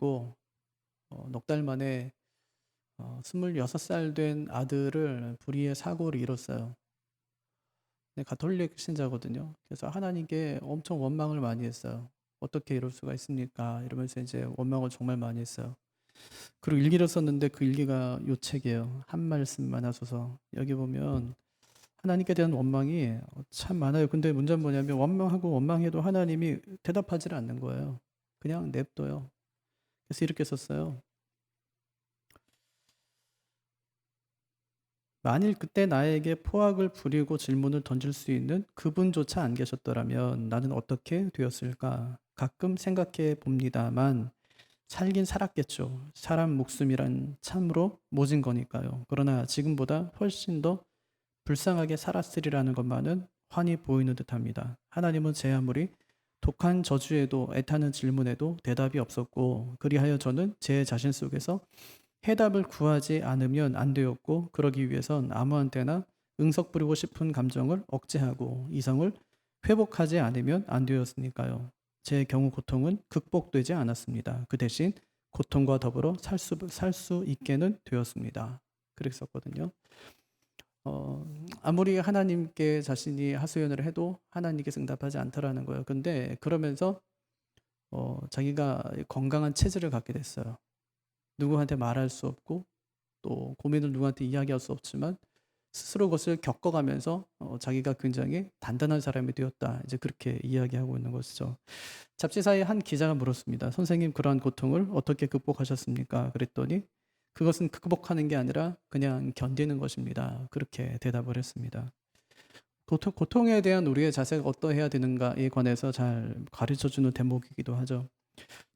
있고 넉 달 만에 26살 된 아들을 불의의 사고를 이뤘어요. 네, 가톨릭 신자거든요. 그래서 하나님께 엄청 원망을 많이 했어요. 어떻게 이럴 수가 있습니까? 이러면서 이제 원망을 정말 많이 했어요. 그리고 일기를 썼는데 그 일기가 요 책이에요. 한 말씀만 하소서. 여기 보면 하나님께 대한 원망이 참 많아요. 근데 문제는 뭐냐면 원망하고 원망해도 하나님이 대답하지 않는 거예요. 그냥 냅둬요. 그래서 이렇게 썼어요. 만일 그때 나에게 포악을 부리고 질문을 던질 수 있는 그분조차 안 계셨더라면 나는 어떻게 되었을까? 가끔 생각해 봅니다만 살긴 살았겠죠. 사람 목숨이란 참으로 모진 거니까요. 그러나 지금보다 훨씬 더 불쌍하게 살았으리라는 것만은 환히 보이는 듯합니다. 하나님은 제 아무리 독한 저주에도 애타는 질문에도 대답이 없었고 그리하여 저는 제 자신 속에서 해답을 구하지 않으면 안 되었고 그러기 위해선 아무한테나 응석 부리고 싶은 감정을 억제하고 이성을 회복하지 않으면 안 되었으니까요. 제 경우 고통은 극복되지 않았습니다. 그 대신 고통과 더불어 살 수 있게는 되었습니다. 그랬었거든요. 아무리 하나님께 자신이 하소연을 해도 하나님께서 응답하지 않더라는 거예요. 근데 그러면서 자기가 건강한 체질을 갖게 됐어요. 누구한테 말할 수 없고 또 고민을 누구한테 이야기할 수 없지만 스스로 그것을 겪어가면서 자기가 굉장히 단단한 사람이 되었다. 이제 그렇게 이야기하고 있는 것이죠. 잡지사의 한 기자가 물었습니다. 선생님, 그러한 고통을 어떻게 극복하셨습니까? 그랬더니 그것은 극복하는 게 아니라 그냥 견디는 것입니다. 그렇게 대답을 했습니다. 고통에 대한 우리의 자세가 어떠해야 되는가에 관해서 잘 가르쳐주는 대목이기도 하죠.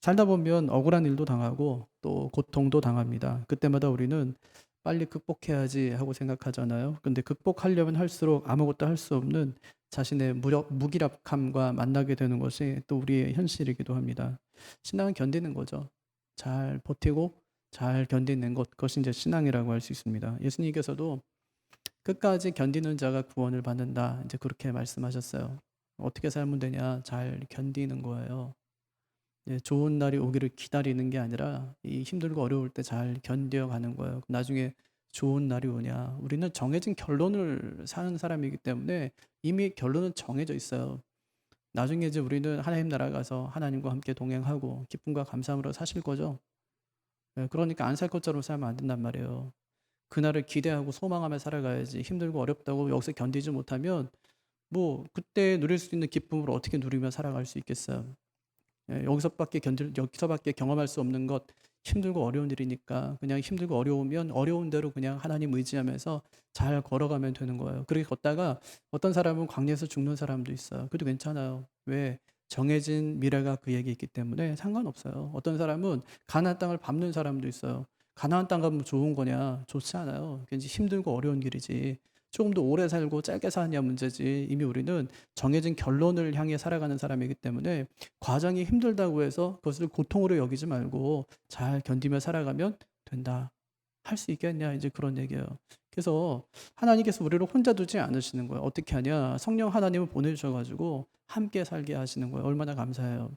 살다 보면 억울한 일도 당하고 또 고통도 당합니다. 그때마다 우리는 빨리 극복해야지 하고 생각하잖아요. 근데 극복하려면 할수록 아무것도 할 수 없는 자신의 무기력함과 만나게 되는 것이 또 우리의 현실이기도 합니다. 신앙은 견디는 거죠. 잘 버티고 잘 견디는 것, 그것이 이제 신앙이라고 할 수 있습니다. 예수님께서도 끝까지 견디는 자가 구원을 받는다. 이제 그렇게 말씀하셨어요. 어떻게 살면 되냐? 잘 견디는 거예요. 예, 좋은 날이 오기를 기다리는 게 아니라 이 힘들고 어려울 때 잘 견뎌가는 거예요. 나중에 좋은 날이 오냐? 우리는 정해진 결론을 사는 사람이기 때문에 이미 결론은 정해져 있어요. 나중에 이제 우리는 하나님 나라 가서 하나님과 함께 동행하고 기쁨과 감사함으로 사실 거죠. 예, 그러니까 안 살 것처럼 살면 안 된단 말이에요. 그날을 기대하고 소망하며 살아가야지. 힘들고 어렵다고 여기서 견디지 못하면 뭐 그때 누릴 수 있는 기쁨을 어떻게 누리며 살아갈 수 있겠어요. 예, 여기서밖에 경험할 수 없는 것, 힘들고 어려운 일이니까 그냥 힘들고 어려우면 어려운 대로 그냥 하나님 의지하면서 잘 걸어가면 되는 거예요. 그렇게 걷다가 어떤 사람은 광야에서 죽는 사람도 있어요. 그래도 괜찮아요. 왜? 정해진 미래가 그에게 있기 때문에 상관없어요. 어떤 사람은 가나안 땅을 밟는 사람도 있어요. 가나안 땅 가면 좋은 거냐? 좋지 않아요. 굉장히 힘들고 어려운 길이지. 조금 더 오래 살고 짧게 사느냐 문제지. 이미 우리는 정해진 결론을 향해 살아가는 사람이기 때문에 과정이 힘들다고 해서 그것을 고통으로 여기지 말고 잘 견디며 살아가면 된다. 할 수 있겠냐? 이제 그런 얘기예요. 그래서 하나님께서 우리를 혼자 두지 않으시는 거예요. 어떻게 하냐? 성령 하나님을 보내주셔 가지고 함께 살게 하시는 거예요. 얼마나 감사해요.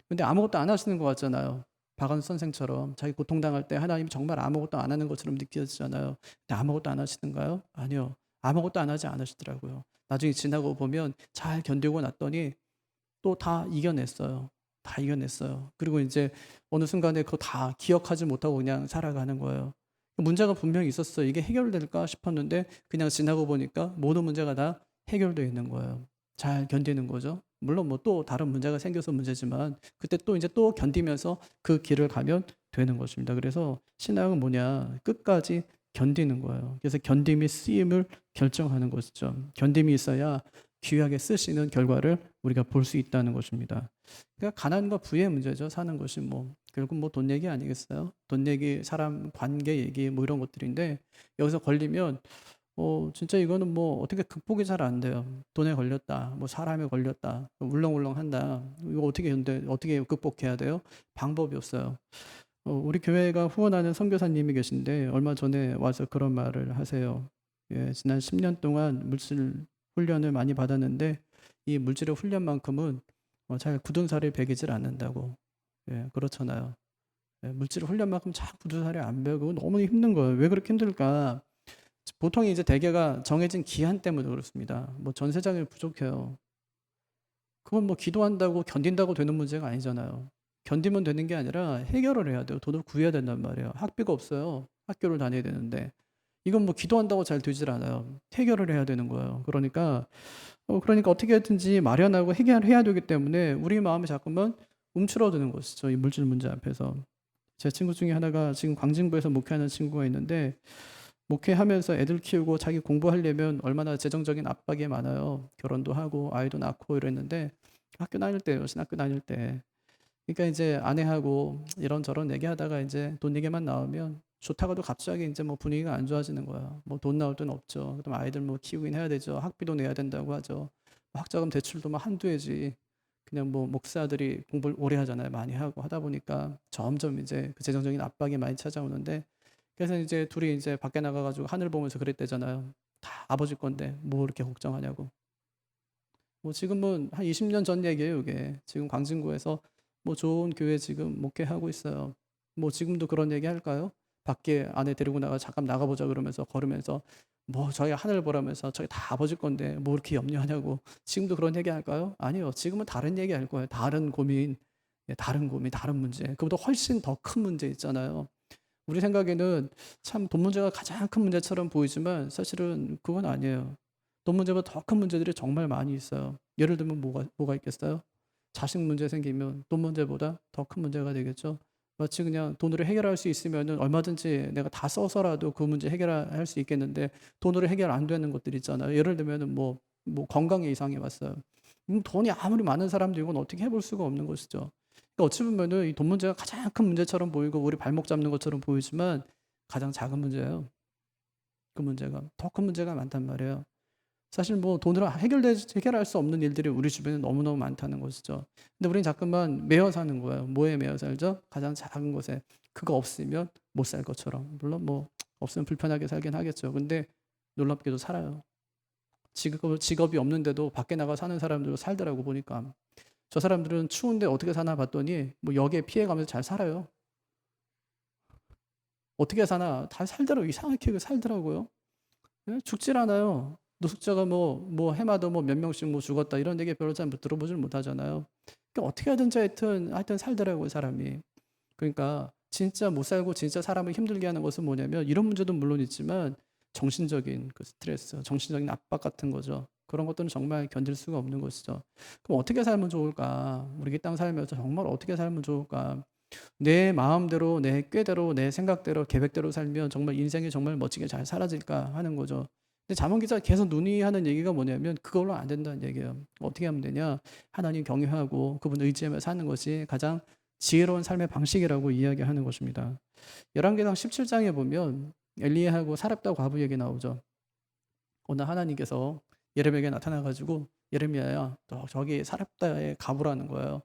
근데 아무것도 안 하시는 것 같잖아요. 박완수 선생처럼 자기 고통당할 때 하나님이 정말 아무것도 안 하는 것처럼 느껴지잖아요. 근데 아무것도 안 하시는가요? 아니요. 아무것도 안 하지 않으시더라고요. 나중에 지나고 보면 잘 견디고 났더니 또 다 이겨냈어요. 다 이겨냈어요. 그리고 이제 어느 순간에 그거 다 기억하지 못하고 그냥 살아가는 거예요. 문제가 분명히 있었어요. 이게 해결될까 싶었는데 그냥 지나고 보니까 모든 문제가 다 해결되어 있는 거예요. 잘 견디는 거죠. 물론 뭐 또 다른 문제가 생겨서 문제지만 그때 또 이제 또 견디면서 그 길을 가면 되는 것입니다. 그래서 신앙은 뭐냐? 끝까지 견디는 거예요. 그래서 견딤이 쓰임을 결정하는 것이죠. 견딤이 있어야 귀하게 쓰시는 결과를 우리가 볼 수 있다는 것입니다. 그러니까 가난과 부의 문제죠. 사는 것이 뭐 결국 뭐 돈 얘기 아니겠어요? 돈 얘기, 사람 관계 얘기 뭐 이런 것들인데 여기서 걸리면 진짜 이거는 뭐 어떻게 극복이 잘 안 돼요. 돈에 걸렸다, 뭐 사람에 걸렸다, 울렁울렁한다. 이거 어떻게 근데 어떻게 극복해야 돼요? 방법이 없어요. 우리 교회가 후원하는 선교사님이 계신데 얼마 전에 와서 그런 말을 하세요. 예, 지난 10년 동안 물질 훈련을 많이 받았는데 이 물질의 훈련만큼은 잘 굳은 살을 배기질 않는다고. 예, 그렇잖아요. 물질 훈련만큼 자꾸 부두살이 안 배우고 너무 힘든 거예요. 왜 그렇게 힘들까? 보통 이제 대개가 정해진 기한 때문에 그렇습니다. 뭐 전세자금이 부족해요. 그건 뭐 기도한다고 견딘다고 되는 문제가 아니잖아요. 견디면 되는 게 아니라 해결을 해야 돼요. 돈을 구해야 된단 말이에요. 학비가 없어요. 학교를 다녀야 되는데. 이건 뭐 기도한다고 잘 되질 않아요. 해결을 해야 되는 거예요. 그러니까 어떻게 하든지 마련하고 해결해야 되기 때문에 우리 마음이 자꾸만 움츠러드는 것이죠. 이 물질 문제 앞에서. 제 친구 중에 하나가 지금 광진구에서 목회하는 친구가 있는데, 목회하면서 애들 키우고 자기 공부하려면 얼마나 재정적인 압박이 많아요. 결혼도 하고 아이도 낳고 이랬는데, 학교 다닐 때요, 신학교 다닐 때. 그러니까 이제 아내하고 이런저런 얘기하다가 이제 돈 얘기만 나오면 좋다가도 갑자기 이제 뭐 분위기가 안 좋아지는 거야. 뭐 돈 나올 돈 없죠. 그다음 아이들 뭐 키우긴 해야 되죠. 학비도 내야 된다고 하죠. 학자금 대출도 뭐 한두 해지. 그냥 뭐 목사들이 공부를 오래 하잖아요. 많이 하고 하다 보니까 점점 이제 그 재정적인 압박이 많이 찾아오는데, 그래서 이제 둘이 이제 밖에 나가가지고 하늘 보면서 그랬대잖아요. 다 아버지 건데 뭐 이렇게 걱정하냐고. 뭐 지금은 한 20년 전 얘기예요, 이게. 지금 광진구에서 뭐 좋은 교회 지금 목회하고 있어요. 뭐 지금도 그런 얘기 할까요? 밖에 아내 데리고 나가 잠깐 나가보자 그러면서 걸으면서 뭐 저희 하늘 보라면서 저희 다 아버지 건데 뭐 이렇게 염려하냐고. 지금도 그런 얘기 할까요? 아니요. 지금은 다른 얘기 할 거예요. 다른 고민, 다른 고민, 다른 문제. 그보다 훨씬 더 큰 문제 있잖아요. 우리 생각에는 참 돈 문제가 가장 큰 문제처럼 보이지만 사실은 그건 아니에요. 돈 문제보다 더 큰 문제들이 정말 많이 있어요. 예를 들면 뭐가 있겠어요? 자식 문제 생기면 돈 문제보다 더 큰 문제가 되겠죠. 마치 그냥 돈으로 해결할 수 있으면은 얼마든지 내가 다 써서라도 그 문제 해결할 수 있겠는데, 돈으로 해결 안 되는 것들 있잖아요. 예를 들면은 뭐 건강에 이상이 왔어요. 돈이 아무리 많은 사람도 이건 어떻게 해볼 수가 없는 것이죠. 그러니까 어찌 보면은 이 돈 문제가 가장 큰 문제처럼 보이고 우리 발목 잡는 것처럼 보이지만 가장 작은 문제예요. 그 문제가 더 큰 문제가 많단 말이에요. 사실 뭐 돈으로 해결할 수 없는 일들이 우리 주변에 너무너무 많다는 것이죠. 근데 우리는 자꾸만 매여 사는 거예요. 뭐에 매여 살죠? 가장 작은 것에. 그거 없으면 못 살 것처럼. 물론 뭐 없으면 불편하게 살긴 하겠죠. 근데 놀랍게도 살아요. 직업이 없는데도 밖에 나가 사는 사람들 살더라고 보니까. 저 사람들은 추운데 어떻게 사나 봤더니 뭐 역에 피해가면서 잘 살아요. 어떻게 사나 다 살더라고요. 이상하게 살더라고요. 예? 죽질 않아요. 노숙자가 뭐 해마다 뭐 몇 명씩 뭐 죽었다 이런 얘기 별로 잘 들어보질 못하잖아요. 그러니까 어떻게 하든지 하여튼 살더라고요, 사람이. 그러니까 진짜 못 살고 진짜 사람을 힘들게 하는 것은 뭐냐면 이런 문제도 물론 있지만 정신적인 그 스트레스, 정신적인 압박 같은 거죠. 그런 것들은 정말 견딜 수가 없는 것이죠. 그럼 어떻게 살면 좋을까? 우리 이 땅 살면서 정말 어떻게 살면 좋을까? 내 마음대로, 내 꾀대로, 내 생각대로, 계획대로 살면 정말 인생이 정말 멋지게 잘 사라질까 하는 거죠. 근데 잠언 기자 계속 논의하는 얘기가 뭐냐면 그걸로 안 된다는 얘기예요. 어떻게 하면 되냐? 하나님 경외하고 그분 의지하며 사는 것이 가장 지혜로운 삶의 방식이라고 이야기하는 것입니다. 열왕기상 17장에 보면 엘리야하고 사렙다 과부 얘기 나오죠. 오늘 하나님께서 예레미야에게 나타나가지고 예레미야야, 너 저기 사렙다의 과부라는 거예요.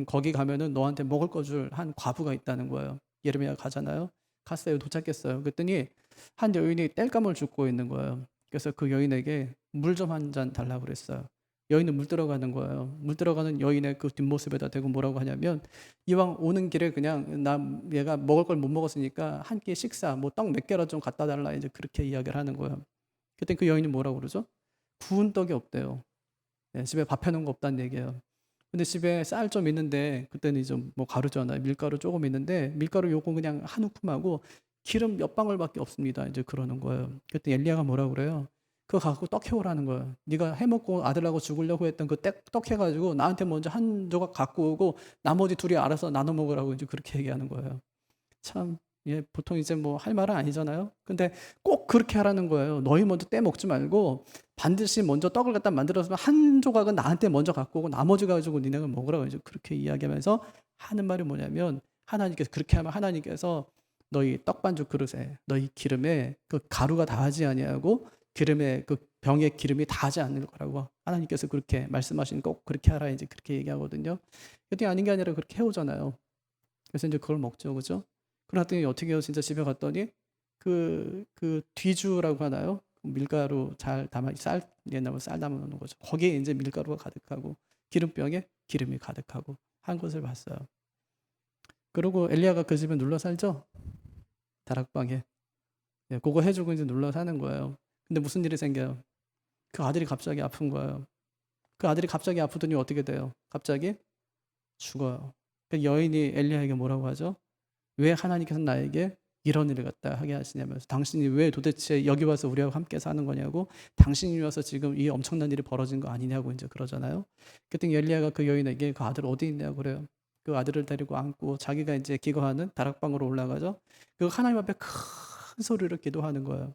거기 가면은 너한테 먹을 거 줄 한 과부가 있다는 거예요. 예레미야 가잖아요. 갔어요. 도착했어요. 그랬더니 한 여인이 땔감을 줍고 있는 거예요. 그래서 그 여인에게 물 좀 한 잔 달라고 그랬어요. 여인은 물 들어가는 거예요. 물 들어가는 여인의 그 뒷모습에다 대고 뭐라고 하냐면, 이왕 오는 길에 그냥 얘가 먹을 걸 못 먹었으니까 한 끼 식사 뭐 떡 몇 개라도 좀 갖다 달라, 이제 그렇게 이야기를 하는 거예요. 그때 그 여인이 뭐라고 그러죠? 구운 떡이 없대요. 예, 집에 밥 해놓은 거 없다는 얘기예요. 근데 집에 쌀 좀 있는데, 그때는 이제 뭐 가루잖아요. 밀가루 조금 있는데 밀가루 요거 그냥 한 움큼하고 기름 몇 방울밖에 없습니다. 이제 그러는 거예요. 그때 엘리야가 뭐라고 그래요? 그거 갖고 떡 해오라는 거예요. 네가 해먹고 아들하고 죽으려고 했던 그 떡 해가지고 나한테 먼저 한 조각 갖고 오고 나머지 둘이 알아서 나눠 먹으라고 이제 그렇게 얘기하는 거예요. 참, 예, 보통 이제 뭐 할 말은 아니잖아요. 근데 꼭 그렇게 하라는 거예요. 너희 먼저 떼먹지 말고 반드시 먼저 떡을 갖다 만들어서 한 조각은 나한테 먼저 갖고 오고 나머지 가지고 니네가 먹으라고 이제 그렇게 이야기하면서 하는 말이 뭐냐면, 하나님께서 그렇게 하면 하나님께서 너희 떡반죽 그릇에 너희 기름에 그 가루가 다하지 아니하고 기름에 그 병에 기름이 다하지 않을 거라고 하나님께서 그렇게 말씀하신, 꼭 그렇게 하라 이제 그렇게 얘기하거든요. 그랬더니 아닌 게 아니라 그렇게 해오잖아요. 그래서 이제 그걸 먹죠, 그죠? 그랬더니 어떻게 해요? 진짜 집에 갔더니 그 뒤주라고 하나요? 밀가루 잘 담아 옛날에 쌀 담아 놓는 거죠. 거기에 이제 밀가루가 가득하고 기름병에 기름이 가득하고 한 것을 봤어요. 그리고 엘리야가 그 집에 눌러 살죠. 다락방에. 예, 그거 해주고 이제 눌러 사는 거예요. 근데 무슨 일이 생겨요? 그 아들이 갑자기 아픈 거예요. 그 아들이 갑자기 아프더니 어떻게 돼요? 갑자기 죽어요. 그 여인이 엘리야에게 뭐라고 하죠? 왜 하나님께서 나에게 이런 일을 갖다 하게 하시냐면서, 당신이 왜 도대체 여기 와서 우리하고 함께 사는 거냐고, 당신이 와서 지금 이 엄청난 일이 벌어진 거 아니냐고 이제 그러잖아요. 그랬더니 엘리야가 그 여인에게 그 아들 어디 있냐고 그래요. 그 아들을 데리고 안고 자기가 이제 기거하는 다락방으로 올라가죠. 그 하나님 앞에 큰 소리로 기도하는 거예요.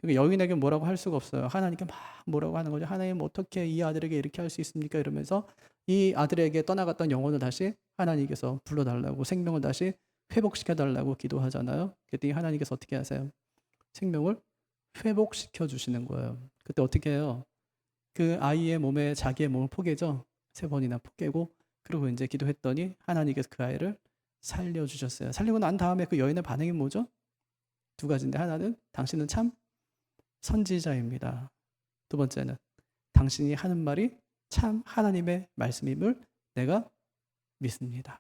그 여인에게 뭐라고 할 수가 없어요. 하나님께 막 뭐라고 하는 거죠. 하나님 어떻게 이 아들에게 이렇게 할 수 있습니까? 이러면서 이 아들에게 떠나갔던 영혼을 다시 하나님께서 불러달라고, 생명을 다시 회복시켜달라고 기도하잖아요. 그랬더니 하나님께서 어떻게 하세요? 생명을 회복시켜 주시는 거예요. 그때 어떻게 해요? 그 아이의 몸에 자기의 몸을 포개죠. 3번이나 포개고, 그리고 이제 기도했더니 하나님께서 그 아이를 살려주셨어요. 살리고 난 다음에 그 여인의 반응이 뭐죠? 2가지인데, 하나는 당신은 참 선지자입니다. 2번째는 당신이 하는 말이 참 하나님의 말씀임을 내가 믿습니다.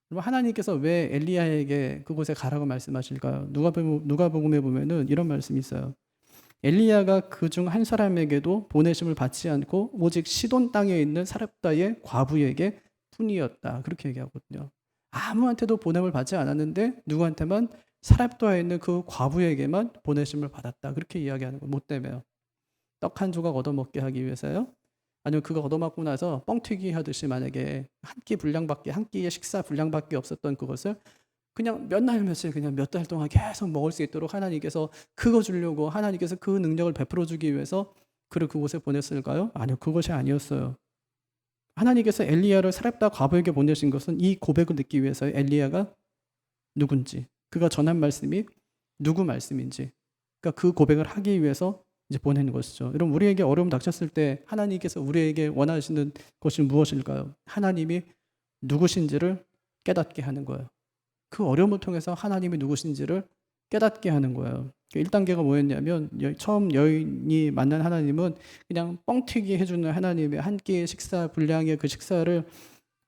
그럼 하나님께서 왜 엘리야에게 그곳에 가라고 말씀하실까요? 누가복음에 보면은 이런 말씀이 있어요. 엘리야가 그중 한 사람에게도 보내심을 받지 않고 오직 시돈 땅에 있는 사렙다의 과부에게 뿐이었다. 그렇게 얘기하거든요. 아무한테도 보냄을 받지 않았는데 누구한테만? 사렙다에 있는 그 과부에게만 보내심을 받았다. 그렇게 이야기하는 거예요. 뭐 때문에요? 떡 한 조각 얻어먹게 하기 위해서요? 아니면 그거 얻어먹고 나서 뻥튀기 하듯이 만약에 한 끼의 식사 분량밖에 없었던 그것을 그냥 몇 날 며칠, 그냥 몇 달 동안 계속 먹을 수 있도록 하나님께서 그거 주려고, 하나님께서 그 능력을 베풀어 주기 위해서 그를 그곳에 보냈을까요? 아니요, 그것이 아니었어요. 하나님께서 엘리야를 사렙다 과부에게 보내신 것은 이 고백을 듣기 위해서요. 엘리야가 누군지, 그가 전한 말씀이 누구 말씀인지, 그러니까 그 고백을 하기 위해서 이제 보내는 것이죠. 여러분, 우리에게 어려움 닥쳤을 때 하나님께서 우리에게 원하시는 것이 무엇일까요? 하나님이 누구신지를 깨닫게 하는 거예요. 그 어려움을 통해서 하나님이 누구신지를 깨닫게 하는 거예요. 1단계가 뭐였냐면, 처음 여인이 만난 하나님은 그냥 뻥튀기 해주는 하나님의 한 끼의 식사 분량의 그 식사를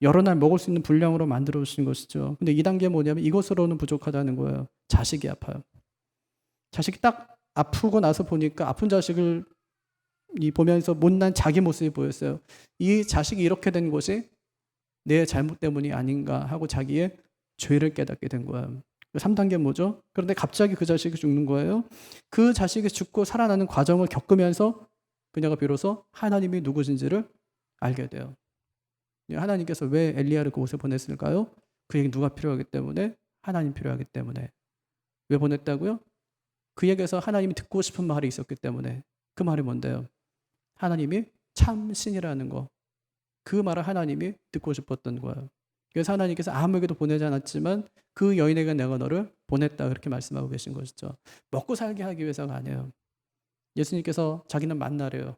여러 날 먹을 수 있는 분량으로 만들어 주신 것이죠. 근데 2단계는 뭐냐면 이것으로는 부족하다는 거예요. 자식이 아파요. 자식이 딱 아프고 나서 보니까 아픈 자식을 보면서 못난 자기 모습이 보였어요. 이 자식이 이렇게 된 것이 내 잘못 때문이 아닌가 하고 자기의 죄를 깨닫게 된 거예요. 3단계는 뭐죠? 그런데 갑자기 그 자식이 죽는 거예요. 그 자식이 죽고 살아나는 과정을 겪으면서 그녀가 비로소 하나님이 누구신지를 알게 돼요. 하나님께서 왜 엘리야를 그곳에 보냈을까요? 그에게 누가 필요하기 때문에? 하나님 필요하기 때문에. 왜 보냈다고요? 그에게서 하나님이 듣고 싶은 말이 있었기 때문에. 그 말이 뭔데요? 하나님이 참 신이라는 거. 그 말을 하나님이 듣고 싶었던 거예요. 그래서 하나님께서 아무에게도 보내지 않았지만 그 여인에게 내가 너를 보냈다, 그렇게 말씀하고 계신 것이죠. 먹고 살게 하기 위해서가 아니에요. 예수님께서 자기는 만나래요.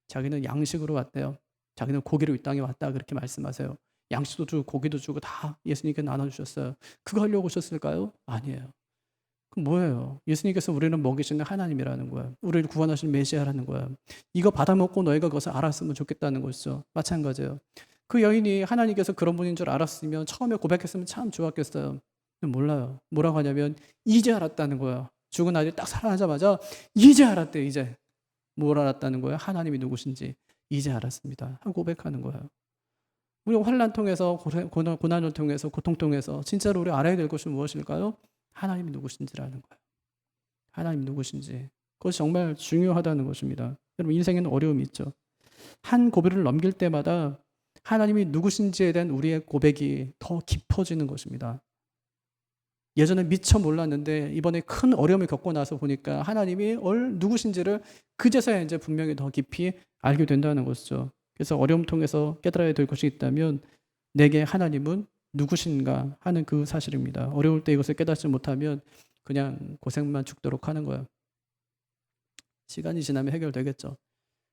자기는 양식으로 왔대요. 자기는 고기로 이 땅에 왔다, 그렇게 말씀하세요. 양식도 주고 고기도 주고 다 예수님께 나눠주셨어요. 그거 하려고 오셨을까요? 아니에요. 그럼 뭐예요? 예수님께서 우리를 먹이시는 하나님이라는 거예요. 우리를 구원하시는 메시아라는 거예요. 이거 받아먹고 너희가 그것을 알았으면 좋겠다는 것이죠. 마찬가지예요. 그 여인이 하나님께서 그런 분인 줄 알았으면 처음에 고백했으면 참 좋았겠어요. 몰라요. 뭐라고 하냐면 이제 알았다는 거예요. 죽은 아들이 딱 살아나자마자 이제 알았대. 이제 뭘 알았다는 거예요? 하나님이 누구신지 이제 알았습니다 하고 고백하는 거예요. 우리가 환난 통해서, 고난을 통해서, 고통 통해서 진짜로 우리 알아야 될 것이 무엇일까요? 하나님이 누구신지라는 거예요. 하나님이 누구신지. 그것이 정말 중요하다는 것입니다. 여러분, 인생에는 어려움이 있죠. 한 고비를 넘길 때마다 하나님이 누구신지에 대한 우리의 고백이 더 깊어지는 것입니다. 예전에 미처 몰랐는데 이번에 큰 어려움을 겪고 나서 보니까 하나님이 누구신지를 그제서야 이제 분명히 더 깊이 알게 된다는 것이죠. 그래서 어려움 통해서 깨달아야 될 것이 있다면 내게 하나님은 누구신가 하는 그 사실입니다. 어려울 때 이것을 깨닫지 못하면 그냥 고생만 죽도록 하는 거예요. 시간이 지나면 해결되겠죠.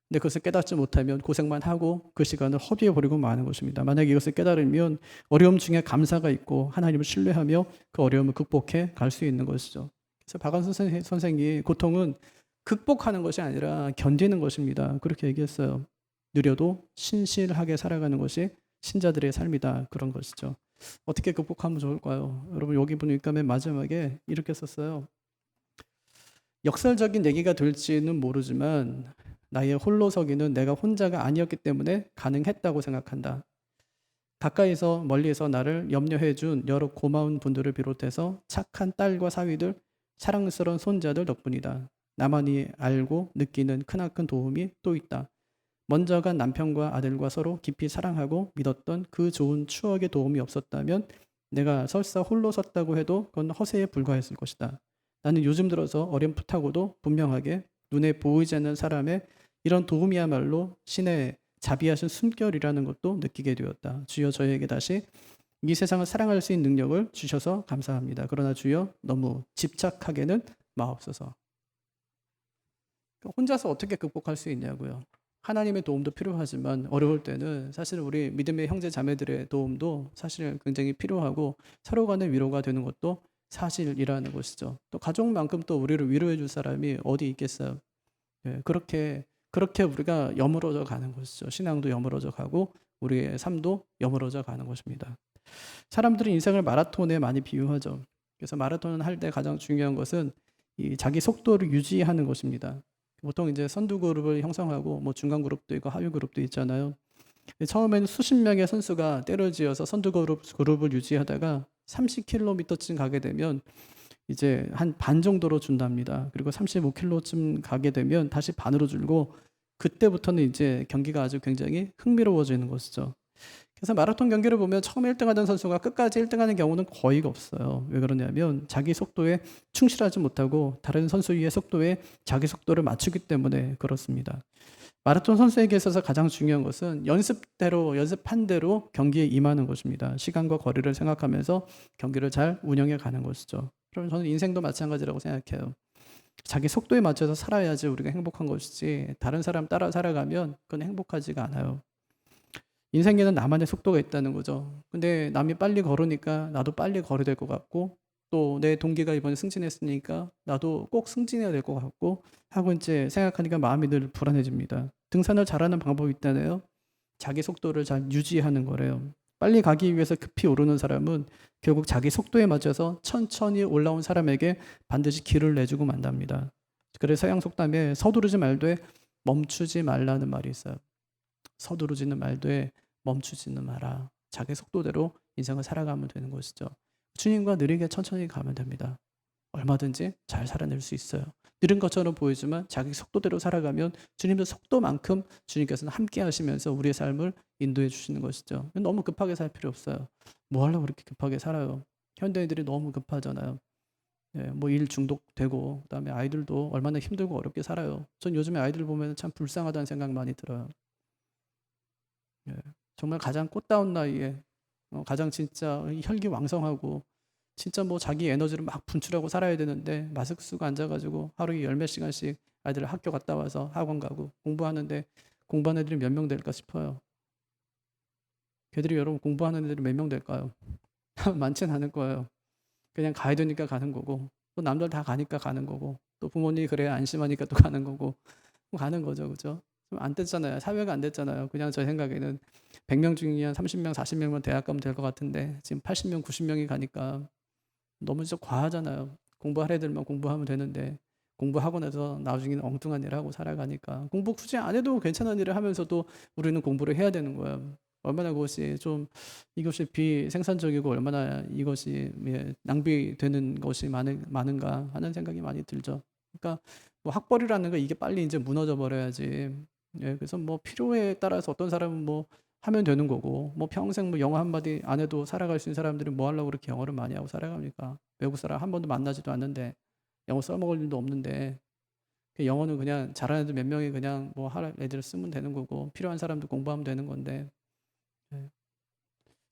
근데 그것을 깨닫지 못하면 고생만 하고 그 시간을 허비해 버리고 마는 것입니다. 만약에 이것을 깨달으면 어려움 중에 감사가 있고 하나님을 신뢰하며 그 어려움을 극복해 갈 수 있는 것이죠. 그래서 박완선 선생이 고통은 극복하는 것이 아니라 견디는 것입니다. 그렇게 얘기했어요. 느려도 신실하게 살아가는 것이 신자들의 삶이다, 그런 것이죠. 어떻게 극복하면 좋을까요? 여러분 여기 보니까 맨 마지막에 이렇게 썼어요. 역설적인 얘기가 될지는 모르지만 나의 홀로서기는 내가 혼자가 아니었기 때문에 가능했다고 생각한다. 가까이서 멀리에서 나를 염려해 준 여러 고마운 분들을 비롯해서 착한 딸과 사위들, 사랑스러운 손자들 덕분이다. 나만이 알고 느끼는 크나큰 도움이 또 있다. 먼저 간 남편과 아들과 서로 깊이 사랑하고 믿었던 그 좋은 추억의 도움이 없었다면 내가 설사 홀로 섰다고 해도 그건 허세에 불과했을 것이다. 나는 요즘 들어서 어렴풋하고도 분명하게 눈에 보이지 않는 사람의 이런 도움이야말로 신의 자비하신 숨결이라는 것도 느끼게 되었다. 주여 저에게 다시 이 세상을 사랑할 수 있는 능력을 주셔서 감사합니다. 그러나 주여 너무 집착하게는 마옵소서. 혼자서 어떻게 극복할 수 있냐고요. 하나님의 도움도 필요하지만 어려울 때는 사실 우리 믿음의 형제 자매들의 도움도 사실 굉장히 필요하고 서로 간의 위로가 되는 것도 사실이라는 것이죠. 또 가족만큼 또 우리를 위로해 줄 사람이 어디 있겠어요. 예, 그렇게 우리가 여물어져 가는 것이죠. 신앙도 여물어져 가고 우리의 삶도 여물어져 가는 것입니다. 사람들이 인생을 마라톤에 많이 비유하죠. 그래서 마라톤을 할 때 가장 중요한 것은 이 자기 속도를 유지하는 것입니다. 보통 이제 선두 그룹을 형성하고 뭐 중간 그룹도 있고 하위 그룹도 있잖아요. 처음에는 수십 명의 선수가 때려지어서 선두 그룹을 유지하다가 30km쯤 가게 되면 이제 한 반 정도로 준답니다. 그리고 35km쯤 가게 되면 다시 반으로 줄고 그때부터는 이제 경기가 아주 굉장히 흥미로워지는 것이죠. 그래서 마라톤 경기를 보면 처음에 1등 하던 선수가 끝까지 1등 하는 경우는 거의 없어요. 왜 그러냐면 자기 속도에 충실하지 못하고 다른 선수의 속도에 자기 속도를 맞추기 때문에 그렇습니다. 마라톤 선수에게 있어서 가장 중요한 것은 연습한 대로 경기에 임하는 것입니다. 시간과 거리를 생각하면서 경기를 잘 운영해 가는 것이죠. 그럼 저는 인생도 마찬가지라고 생각해요. 자기 속도에 맞춰서 살아야지 우리가 행복한 것이지 다른 사람 따라 살아가면 그건 행복하지가 않아요. 인생에는 나만의 속도가 있다는 거죠. 근데 남이 빨리 걸으니까 나도 빨리 걸어야 될 것 같고 또 내 동기가 이번에 승진했으니까 나도 꼭 승진해야 될 것 같고 하고 이제 생각하니까 마음이 늘 불안해집니다. 등산을 잘하는 방법이 있다네요. 자기 속도를 잘 유지하는 거래요. 빨리 가기 위해서 급히 오르는 사람은 결국 자기 속도에 맞춰서 천천히 올라온 사람에게 반드시 길을 내주고 만답니다. 그래서 서양 속담에 서두르지 말되 멈추지 말라는 말이 있어요. 서두르지는 말되 멈추지는 마라. 자기 속도대로 인생을 살아가면 되는 것이죠. 주님과 느리게 천천히 가면 됩니다. 얼마든지 잘 살아낼 수 있어요. 느린 것처럼 보이지만 자기 속도대로 살아가면 주님의 속도만큼 주님께서는 함께 하시면서 우리의 삶을 인도해 주시는 것이죠. 너무 급하게 살 필요 없어요. 뭐 하려고 그렇게 급하게 살아요. 현대인들이 너무 급하잖아요. 예, 뭐 일 중독되고 그다음에 아이들도 얼마나 힘들고 어렵게 살아요. 전 요즘에 아이들 보면 참 불쌍하다는 생각 많이 들어요. 예, 정말 가장 꽃다운 나이에 가장 진짜 혈기왕성하고 진짜 뭐 자기 에너지를 막 분출하고 살아야 되는데 마스크 쓰고 앉아가지고 하루에 열 몇 시간씩 아이들 학교 갔다 와서 학원 가고 공부하는데 공부하는 애들이 몇 명 될까 싶어요. 걔들이 여러분 공부하는 애들이 몇 명 될까요? 많지는 않을 거예요. 그냥 가야 되니까 가는 거고 또 남들 다 가니까 가는 거고 또 부모님이 그래야 안심하니까 또 가는 거고 가는 거죠, 그죠? 안 됐잖아요. 사회가 안 됐잖아요. 그냥 제 생각에는 100명 중에 한 30명, 40명만 대학 가면 될 것 같은데 지금 80명, 90명이 가니까 너무 진짜 과하잖아요. 공부할 애들만 공부하면 되는데 공부하고 나서 나중에는 엉뚱한 일 하고 살아가니까 공부 굳이 안 해도 괜찮은 일을 하면서도 우리는 공부를 해야 되는 거예요. 얼마나 그것이 좀 이것이 비생산적이고 얼마나 이것이 낭비되는 것이 많은가 하는 생각이 많이 들죠. 그러니까 뭐 학벌이라는 거 이게 빨리 이제 무너져 버려야지. 예, 그래서 뭐 필요에 따라서 어떤 사람은 뭐 하면 되는 거고 뭐 평생 뭐 영어 한마디 안 해도 살아갈 수 있는 사람들이 뭐 하려고 그렇게 영어를 많이 하고 살아갑니까? 외국 사람 한 번도 만나지도 않는데 영어 써먹을 일도 없는데 그 영어는 그냥 잘하는 애들 몇 명이 그냥 뭐 할 애들 쓰면 되는 거고 필요한 사람도 공부하면 되는 건데 예.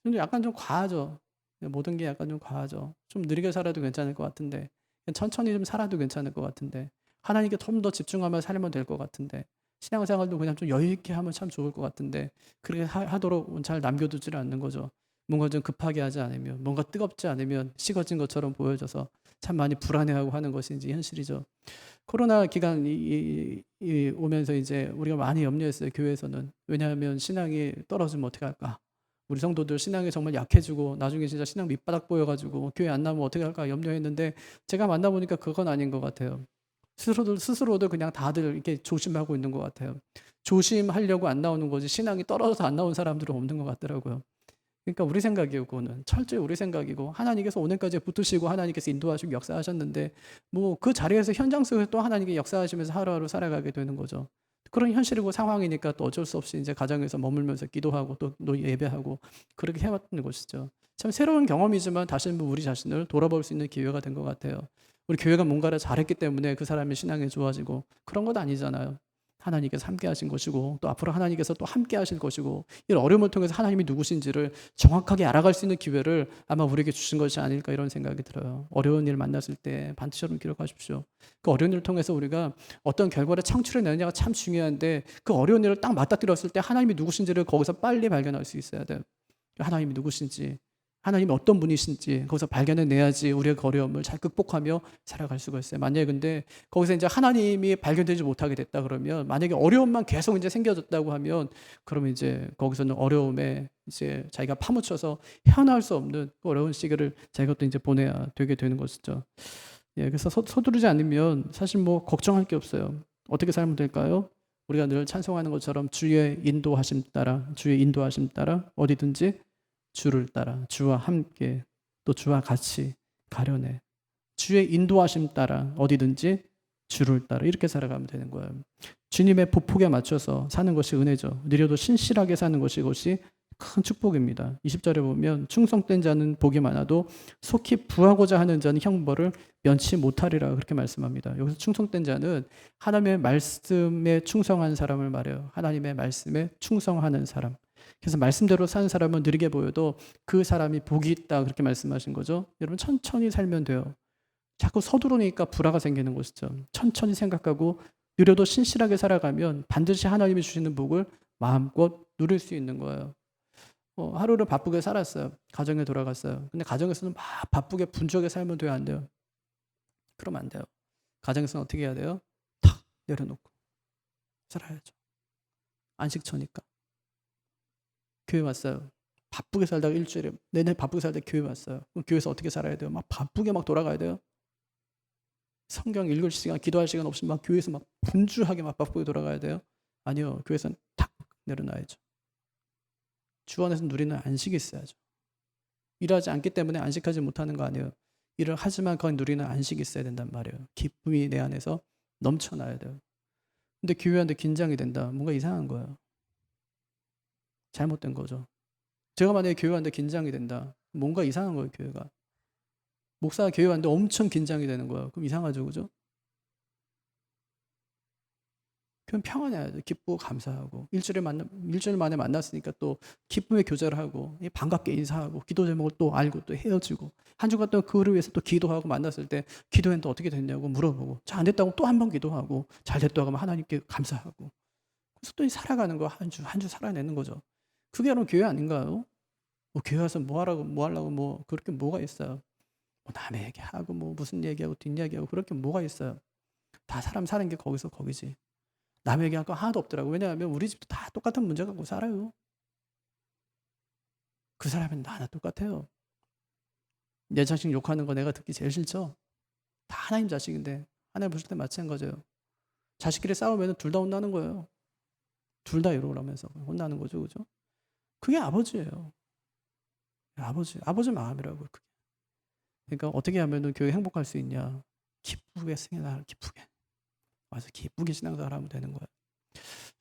근데 약간 좀 과하죠. 모든 게 약간 좀 과하죠. 좀 느리게 살아도 괜찮을 것 같은데 천천히 좀 살아도 괜찮을 것 같은데 하나님께 좀 더 집중하며 살면 될 것 같은데 신앙생활도 그냥 좀 여유 있게 하면 참 좋을 것 같은데 그렇게 하도록 잘 남겨두지를 않는 거죠. 뭔가 좀 급하게 하지 않으면 뭔가 뜨겁지 않으면 식어진 것처럼 보여져서 참 많이 불안해하고 하는 것이 이제 현실이죠. 코로나 기간 오면서 이제 우리가 많이 염려했어요. 교회에서는. 왜냐하면 신앙이 떨어지면 어떻게 할까? 우리 성도들 신앙이 정말 약해지고 나중에 진짜 신앙 밑바닥 보여가지고 교회 안 나오면 어떻게 할까 염려했는데 제가 만나보니까 그건 아닌 것 같아요. 스스로도 그냥 다들 이렇게 조심하고 있는 것 같아요. 조심하려고 안 나오는 거지 신앙이 떨어져서 안 나온 사람들은 없는 것 같더라고요. 그러니까 우리 생각이에요, 그거는. 철저히 우리 생각이고 하나님께서 오늘까지 붙드시고 하나님께서 인도하시고 역사하셨는데 뭐 그 자리에서 현장 속에서 또 하나님께 역사하시면서 하루하루 살아가게 되는 거죠. 그런 현실이고 상황이니까 또 어쩔 수 없이 이제 가정에서 머물면서 기도하고 또 예배하고 그렇게 해왔던 것이죠. 참 새로운 경험이지만 다시 한번 우리 자신을 돌아볼 수 있는 기회가 된 것 같아요. 우리 교회가 뭔가를 잘했기 때문에 그 사람의 신앙이 좋아지고 그런 것 아니잖아요. 하나님께서 함께 하신 것이고 또 앞으로 하나님께서 또 함께 하실 것이고 이 어려움을 통해서 하나님이 누구신지를 정확하게 알아갈 수 있는 기회를 아마 우리에게 주신 것이 아닐까 이런 생각이 들어요. 어려운 일 만났을 때 반드시 기록하십시오. 그 어려운 일을 통해서 우리가 어떤 결과를 창출해내느냐가 참 중요한데 그 어려운 일을 딱 맞닥뜨렸을 때 하나님이 누구신지를 거기서 빨리 발견할 수 있어야 돼요. 하나님이 누구신지 하나님이 어떤 분이신지 거기서 발견해내야지 우리의 어려움을 잘 극복하며 살아갈 수가 있어요. 만약에 근데 거기서 이제 하나님이 발견되지 못하게 됐다 그러면 만약에 어려움만 계속 이제 생겨졌다고 하면 그러면 이제 거기서는 어려움에 이제 자기가 파묻혀서 헤어나올 수 없는 그 어려운 시기를 자기가 또 이제 보내야 되게 되는 것이죠. 예, 그래서 서두르지 않으면 사실 뭐 걱정할 게 없어요. 어떻게 살면 될까요? 우리가 늘 찬송하는 것처럼 주의 인도하심 따라 어디든지 주를 따라 주와 함께 또 주와 같이 가려내 주의 인도하심 따라 어디든지 주를 따라 이렇게 살아가면 되는 거예요. 주님의 보폭에 맞춰서 사는 것이 은혜죠. 느려도 신실하게 사는 것이 큰 축복입니다. 20절에 보면 충성된 자는 복이 많아도 속히 부하고자 하는 자는 형벌을 면치 못하리라 그렇게 말씀합니다. 여기서 충성된 자는 하나님의 말씀에 충성한 사람을 말해요. 하나님의 말씀에 충성하는 사람. 그래서 말씀대로 사는 사람은 느리게 보여도 그 사람이 복이 있다 그렇게 말씀하신 거죠. 여러분 천천히 살면 돼요. 자꾸 서두르니까 불화가 생기는 것이죠. 천천히 생각하고 느려도 신실하게 살아가면 반드시 하나님이 주시는 복을 마음껏 누릴 수 있는 거예요. 하루를 바쁘게 살았어요. 가정에 돌아갔어요. 근데 가정에서는 막 바쁘게 분주하게 살면 돼요, 안 돼요? 그러면 안 돼요. 가정에서는 어떻게 해야 돼요? 탁 내려놓고 살아야죠. 안식처니까. 교회 왔어요. 바쁘게 살다가 일주일에 내내 바쁘게 살다가 교회 왔어요. 그럼 교회에서 어떻게 살아야 돼요? 막 바쁘게 막 돌아가야 돼요? 성경 읽을 시간, 기도할 시간 없이 막 교회에서 막 분주하게 막 바쁘게 돌아가야 돼요? 아니요. 교회에서는 탁 내려놔야죠. 주 안에서 누리는 안식이 있어야죠. 일하지 않기 때문에 안식하지 못하는 거 아니에요. 일을 하지만 거기 누리는 안식이 있어야 된단 말이에요. 기쁨이 내 안에서 넘쳐나야 돼요. 근데 교회 안에 긴장이 된다. 뭔가 이상한 거예요. 잘못된 거죠. 제가 만약에 교회 왔는데 긴장이 된다. 뭔가 이상한 거예요, 교회가. 목사가 교회 왔는데 엄청 긴장이 되는 거예요. 그럼 이상하죠, 그죠? 그럼 평안해야 돼. 기쁘고 감사하고. 일주일 만에 만났으니까 또 기쁨의 교제를 하고, 반갑게 인사하고, 기도 제목을 또 알고 또 헤어지고, 한 주간 또 그를 위해서 또 기도하고 만났을 때 기도했는데 어떻게 됐냐고 물어보고, 잘 안 됐다고 또 한 번 기도하고, 잘 됐다고 하면 하나님께 감사하고. 그래서 또 살아가는 거 한 주 살아내는 거죠. 그게 바로 교회 아닌가요? 뭐 교회 와서 뭐 하려고 뭐 그렇게 뭐가 있어요? 뭐 남의 얘기하고 뭐 무슨 얘기하고 뒷얘기하고 그렇게 뭐가 있어요? 다 사람 사는 게 거기서 거기지. 남의 얘기할 거 하나도 없더라고. 왜냐하면 우리 집도 다 똑같은 문제 갖고 살아요. 그 사람은 나나 똑같아요. 내 자식 욕하는 거 내가 듣기 제일 싫죠? 다 하나님 자식인데 하나님 보실 때 마찬가지예요. 자식끼리 싸우면 둘 다 혼나는 거예요. 둘 다 이러라면서 혼나는 거죠. 그죠? 그게 아버지예요. 아버지 마음이라고 그게. 그러니까 어떻게 하면 교회 행복할 수 있냐? 기쁘게 승인하라 기쁘게. 맞아, 기쁘게 신앙생활 하면 되는 거예요.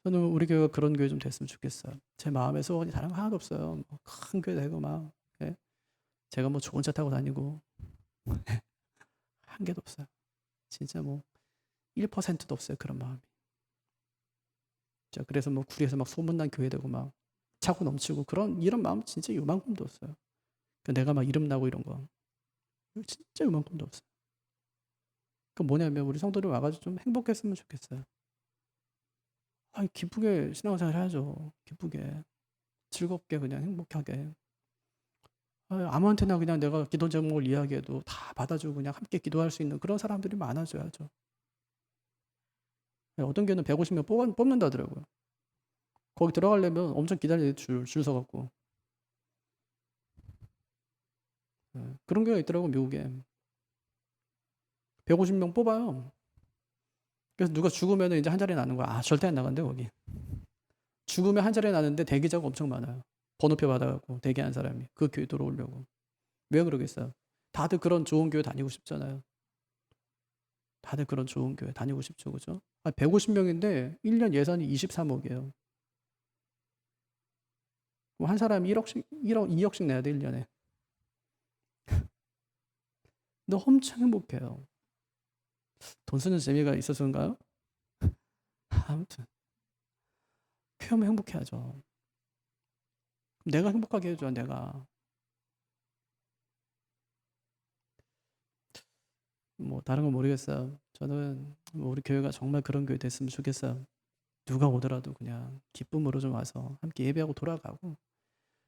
저는 우리 교회가 그런 교회 좀 됐으면 좋겠어요. 제 마음에 소원이 다른 거 하나도 없어요. 큰 교회 되고 막 예? 제가 뭐 좋은 차 타고 다니고 한 개도 없어요. 진짜 뭐 1%도 없어요. 그런 마음이. 자, 그래서 뭐 구리에서 막 소문난 교회 되고 막 차고 넘치고 이런 마음 진짜 요만큼도 없어요. 내가 막 이름 나고 이런 거 진짜 요만큼도 없어요. 그 뭐냐면 우리 성도들 와가지고 좀 행복했으면 좋겠어요. 기쁘게 신앙생활 해야죠. 기쁘게 즐겁게 그냥 행복하게. 아무한테나 그냥 내가 기도 제목을 이야기해도 다 받아주고 그냥 함께 기도할 수 있는 그런 사람들이 많아져야죠. 어떤 교회는 150명 뽑는다더라고요. 거기 들어가려면 엄청 기다려야 줄 서갖고. 그런 교회가 있더라고, 미국에. 150명 뽑아요. 그래서 누가 죽으면 이제 한 자리 나는 거야. 절대 안 나간대, 거기. 죽으면 한 자리 나는데 대기자가 엄청 많아요. 번호표 받아갖고 대기한 사람이 그 교회 들어오려고. 왜 그러겠어요? 다들 그런 좋은 교회 다니고 싶잖아요. 다들 그런 좋은 교회 다니고 싶죠, 그죠? 150명인데 1년 예산이 23억이에요. 한 사람이 1억씩, 1억, 2억씩 내야 돼, 1년에. 근데 엄청 행복해요. 돈 쓰는 재미가 있어서인가요? 아무튼 표현하면 행복해하죠. 내가 행복하게 해줘, 내가. 뭐 다른 건 모르겠어요. 저는 뭐 우리 교회가 정말 그런 교회 됐으면 좋겠어요. 누가 오더라도 그냥 기쁨으로 좀 와서 함께 예배하고 돌아가고.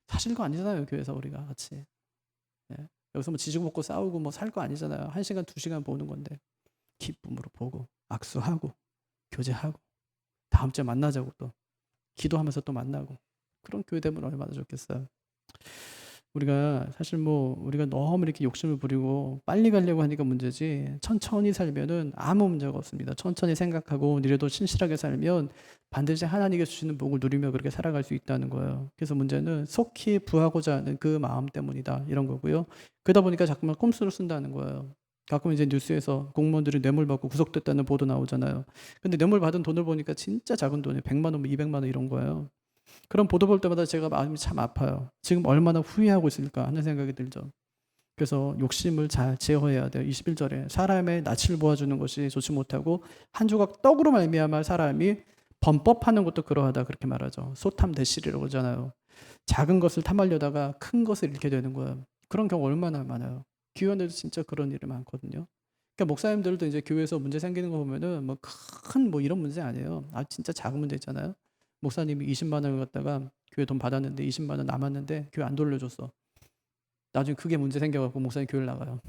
사실 거 아니잖아요, 교회에서 우리가 같이. 예. 여기서 뭐 지지고 먹고 싸우고 뭐 살 거 아니잖아요. 1시간, 2시간 보는 건데 기쁨으로 보고 악수하고 교제하고 다음 주에 만나자고 또 기도하면서 또 만나고 그런 교회 되면 얼마나 좋겠어요. 우리가 사실 뭐 우리가 너무 이렇게 욕심을 부리고 빨리 가려고 하니까 문제지 천천히 살면은 아무 문제가 없습니다. 천천히 생각하고 느려도 신실하게 살면 반드시 하나님께 주시는 복을 누리며 그렇게 살아갈 수 있다는 거예요. 그래서 문제는 속히 부하고자 하는 그 마음 때문이다 이런 거고요. 그러다 보니까 자꾸만 꼼수를 쓴다는 거예요. 가끔 이제 뉴스에서 공무원들이 뇌물 받고 구속됐다는 보도 나오잖아요. 근데 뇌물 받은 돈을 보니까 진짜 작은 돈이에요. 100만 원, 200만 원 이런 거예요. 그런 보도 볼 때마다 제가 마음이 참 아파요. 지금 얼마나 후회하고 있을까 하는 생각이 들죠. 그래서 욕심을 잘 제어해야 돼요. 21절에 사람의 낯을 보아주는 것이 좋지 못하고 한 조각 떡으로 말미암아 사람이 범법하는 것도 그러하다 그렇게 말하죠. 소탐대실이라고 하잖아요. 작은 것을 탐하려다가 큰 것을 잃게 되는 거예요. 그런 경우 얼마나 많아요. 교회에도 진짜 그런 일이 많거든요. 그러니까 목사님들도 이제 교회에서 문제 생기는 거 보면은 뭐 큰 뭐 이런 문제 아니에요. 진짜 작은 문제 있잖아요. 목사님이 20만 원을 갖다가 교회 돈 받았는데 20만 원 남았는데 교회 안 돌려줬어. 나중에 그게 문제 생겨갖고 목사님 교회를 나가요.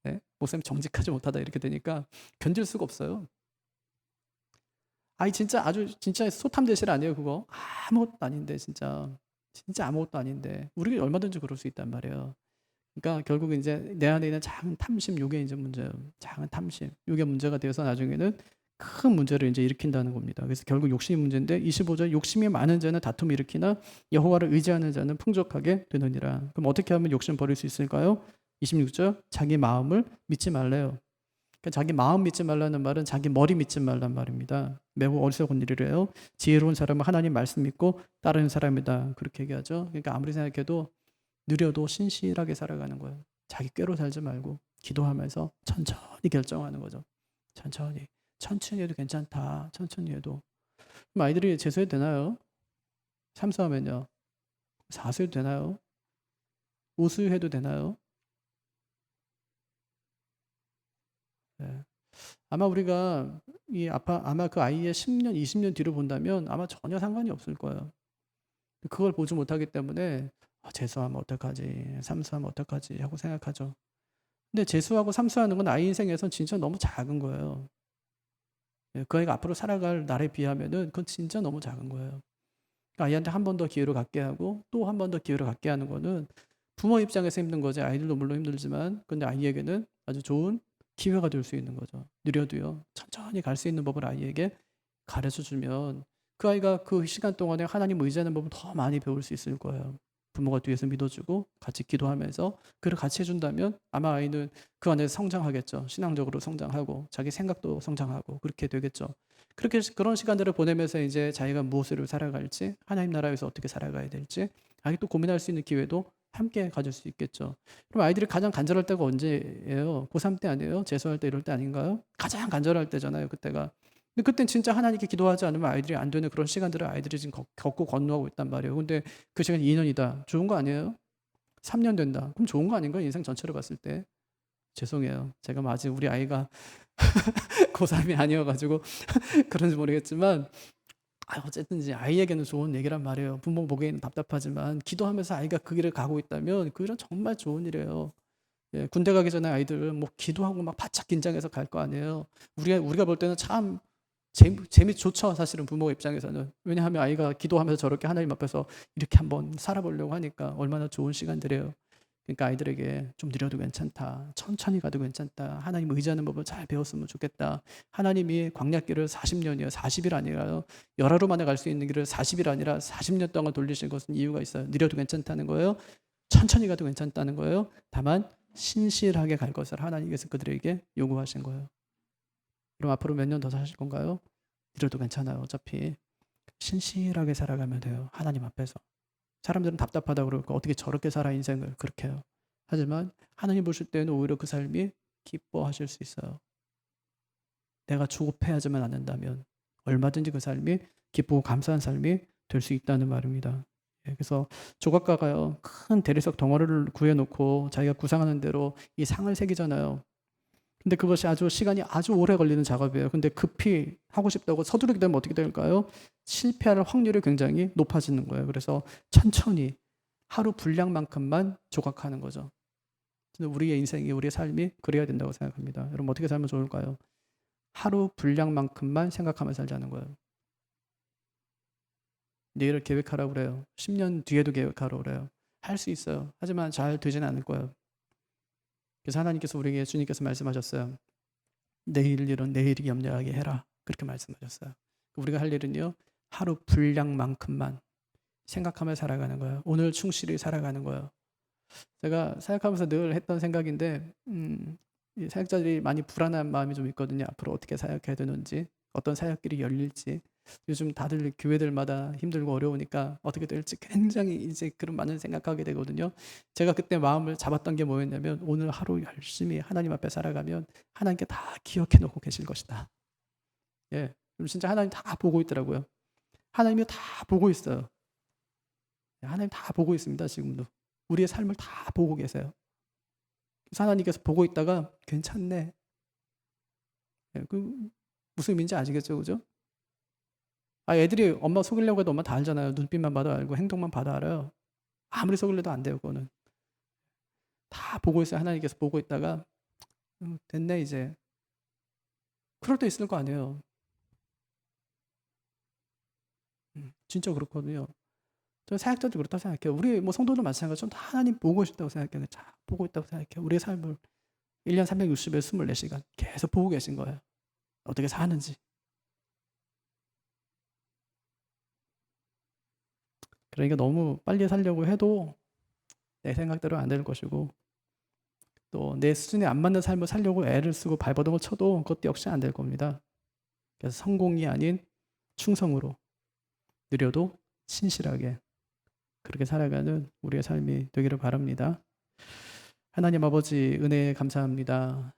네? 목사님 정직하지 못하다 이렇게 되니까 견딜 수가 없어요. 진짜 아주 진짜 소탐대실 아니에요 그거? 아무것도 아닌데 진짜 아무것도 아닌데 우리가 얼마든지 그럴 수 있단 말이에요. 그러니까 결국 이제 내 안에 있는 작은 탐심 요게 이제 문제예요. 작은 탐심 요게 문제가 되어서 나중에는 큰 문제를 이제 일으킨다는 겁니다. 그래서 결국 욕심이 문제인데 25절 욕심이 많은 자는 다툼을 일으키나 여호와를 의지하는 자는 풍족하게 되느니라. 그럼 어떻게 하면 욕심 버릴 수 있을까요? 26절 자기 마음을 믿지 말래요. 그러니까 자기 마음 믿지 말라는 말은 자기 머리 믿지 말란 말입니다. 매우 어리석은 일이래요. 지혜로운 사람은 하나님 말씀 믿고 따르는 사람이다. 그렇게 얘기하죠. 그러니까 아무리 생각해도 느려도 신실하게 살아가는 거예요. 자기 꾀로 살지 말고 기도하면서 천천히 결정하는 거죠. 천천히 해도 괜찮다. 천천히 해도. 그럼 아이들이 재수해도 되나요? 삼수하면요. 사수해도 되나요? 우수해도 되나요? 네. 아마 우리가 아마 그 아이의 10년, 20년 뒤로 본다면 아마 전혀 상관이 없을 거예요. 그걸 보지 못하기 때문에 재수하면 어떡하지, 삼수하면 어떡하지 하고 생각하죠. 근데 재수하고 삼수하는 건 아이 인생에선 진짜 너무 작은 거예요. 그 아이가 앞으로 살아갈 날에 비하면은 그건 진짜 너무 작은 거예요. 아이한테 한 번 더 기회를 갖게 하고 또 한 번 더 기회를 갖게 하는 거는 부모 입장에서 힘든 거지. 아이들도 물론 힘들지만 근데 아이에게는 아주 좋은 기회가 될 수 있는 거죠. 느려도요. 천천히 갈 수 있는 법을 아이에게 가르쳐 주면 그 아이가 그 시간 동안에 하나님 의지하는 법을 더 많이 배울 수 있을 거예요. 부모가 뒤에서 믿어주고 같이 기도하면서 그를 같이 해준다면 아마 아이는 그 안에서 성장하겠죠. 신앙적으로 성장하고 자기 생각도 성장하고 그렇게 되겠죠. 그렇게 그런 시간들을 보내면서 이제 자기가 무엇으로 살아갈지 하나님 나라에서 어떻게 살아가야 될지 아이 또 고민할 수 있는 기회도 함께 가질 수 있겠죠. 그럼 아이들이 가장 간절할 때가 언제예요? 고3 때 아니에요? 재수할 때 이럴 때 아닌가요? 가장 간절할 때잖아요. 그때가. 근데 그땐 진짜 하나님께 기도하지 않으면 아이들이 안 되는 그런 시간들을 아이들이 지금 겪고 건너고 있단 말이에요. 근데 그 시간이 2년이다. 좋은 거 아니에요? 3년 된다. 그럼 좋은 거 아닌가요? 인생 전체로 봤을 때. 죄송해요. 제가 뭐 아직 우리 아이가 고3이 아니어가지고 그런지 모르겠지만 어쨌든 이제 아이에게는 좋은 얘기란 말이에요. 부모 보기에는 답답하지만 기도하면서 아이가 그 길을 가고 있다면 그 일은 정말 좋은 일이에요. 예, 군대 가기 전에 아이들 뭐 기도하고 막 바짝 긴장해서 갈 거 아니에요. 우리가 볼 때는 참 재미 좋죠, 사실은 부모 입장에서는. 왜냐하면 아이가 기도하면서 저렇게 하나님 앞에서 이렇게 한번 살아보려고 하니까 얼마나 좋은 시간들이에요. 그러니까 아이들에게 좀 느려도 괜찮다, 천천히 가도 괜찮다, 하나님 의지하는 법을 잘 배웠으면 좋겠다. 하나님이 광야길을 40년이요 40일 아니라요, 열하루 만에 갈 수 있는 길을 40일 아니라 40년 동안 돌리신 것은 이유가 있어요. 느려도 괜찮다는 거예요, 천천히 가도 괜찮다는 거예요. 다만 신실하게 갈 것을 하나님께서 그들에게 요구하신 거예요. 그럼 앞으로 몇 년 더 사실 건가요? 느려도 괜찮아요. 어차피 신실하게 살아가면 돼요, 하나님 앞에서. 사람들은 답답하다고 그러고 어떻게 저렇게 살아 인생을, 그렇게 해요. 하지만 하나님 보실 때는 오히려 그 삶이 기뻐하실 수 있어요. 내가 조급해하지만 않는다면 얼마든지 그 삶이 기쁘고 감사한 삶이 될 수 있다는 말입니다. 그래서 조각가가요, 큰 대리석 덩어리를 구해놓고 자기가 구상하는 대로 이 상을 새기잖아요. 근데 그것이 시간이 아주 오래 걸리는 작업이에요. 근데 급히 하고 싶다고 서두르게 되면 어떻게 될까요? 실패할 확률이 굉장히 높아지는 거예요. 그래서 천천히 하루 분량만큼만 조각하는 거죠. 우리의 인생이, 우리의 삶이 그래야 된다고 생각합니다. 여러분 어떻게 살면 좋을까요? 하루 분량만큼만 생각하며 살자는 거예요. 내일을 계획하라고 그래요. 10년 뒤에도 계획하라고 그래요. 할 수 있어요. 하지만 잘 되지는 않을 거예요. 그래서 하나님께서 우리에게, 주님께서 말씀하셨어요. 내일 일은 내일이 염려하게 해라, 그렇게 말씀하셨어요. 우리가 할 일은요, 하루 분량만큼만 생각하며 살아가는 거예요. 오늘 충실히 살아가는 거예요. 제가 사역하면서 늘 했던 생각인데, 이 사역자들이 많이 불안한 마음이 좀 있거든요. 앞으로 어떻게 사역해야 되는지, 어떤 사역길이 열릴지. 요즘 다들 교회들마다 힘들고 어려우니까 어떻게 될지 굉장히 이제 그런 많은 생각하게 되거든요. 제가 그때 마음을 잡았던 게 뭐였냐면, 오늘 하루 열심히 하나님 앞에 살아가면 하나님께 다 기억해 놓고 계실 것이다. 예, 진짜 하나님 다 보고 있더라고요. 하나님이 다 보고 있어요. 하나님 다 보고 있습니다. 지금도 우리의 삶을 다 보고 계세요. 그래서 하나님께서 보고 있다가 괜찮네, 그 무슨 의미인지 아시겠죠, 그죠? 애들이 엄마 속이려고 해도 엄마 다 알잖아요. 눈빛만 봐도 알고 행동만 봐도 알아요. 아무리 속이려도 안 돼요. 그거는 다 보고 있어요. 하나님께서 보고 있다가 됐네 이제, 그럴 때 있을 거 아니에요. 진짜 그렇거든요. 저 사역자도 그렇다고 생각해요. 우리 뭐 성도도 마찬가지로 다 하나님 보고 계시다고 생각해요. 잘 보고 있다고 생각해요. 우리의 삶을 1년 360일 24시간 계속 보고 계신 거예요. 어떻게 사는지. 그러니까 너무 빨리 살려고 해도 내 생각대로 안 될 것이고, 또 내 수준에 안 맞는 삶을 살려고 애를 쓰고 발버둥을 쳐도 그것도 역시 안 될 겁니다. 그래서 성공이 아닌 충성으로, 느려도 신실하게 그렇게 살아가는 우리의 삶이 되기를 바랍니다. 하나님 아버지, 은혜 감사합니다.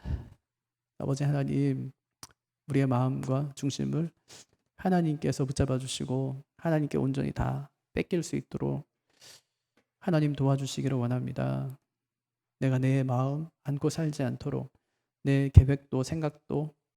아버지 하나님, 우리의 마음과 중심을 하나님께서 붙잡아 주시고 하나님께 온전히 다 뺏길 수 있도록 하나님 도와주시기를 원합니다. 내가 내 마음 안고 살지 않도록 내 계획도 생각도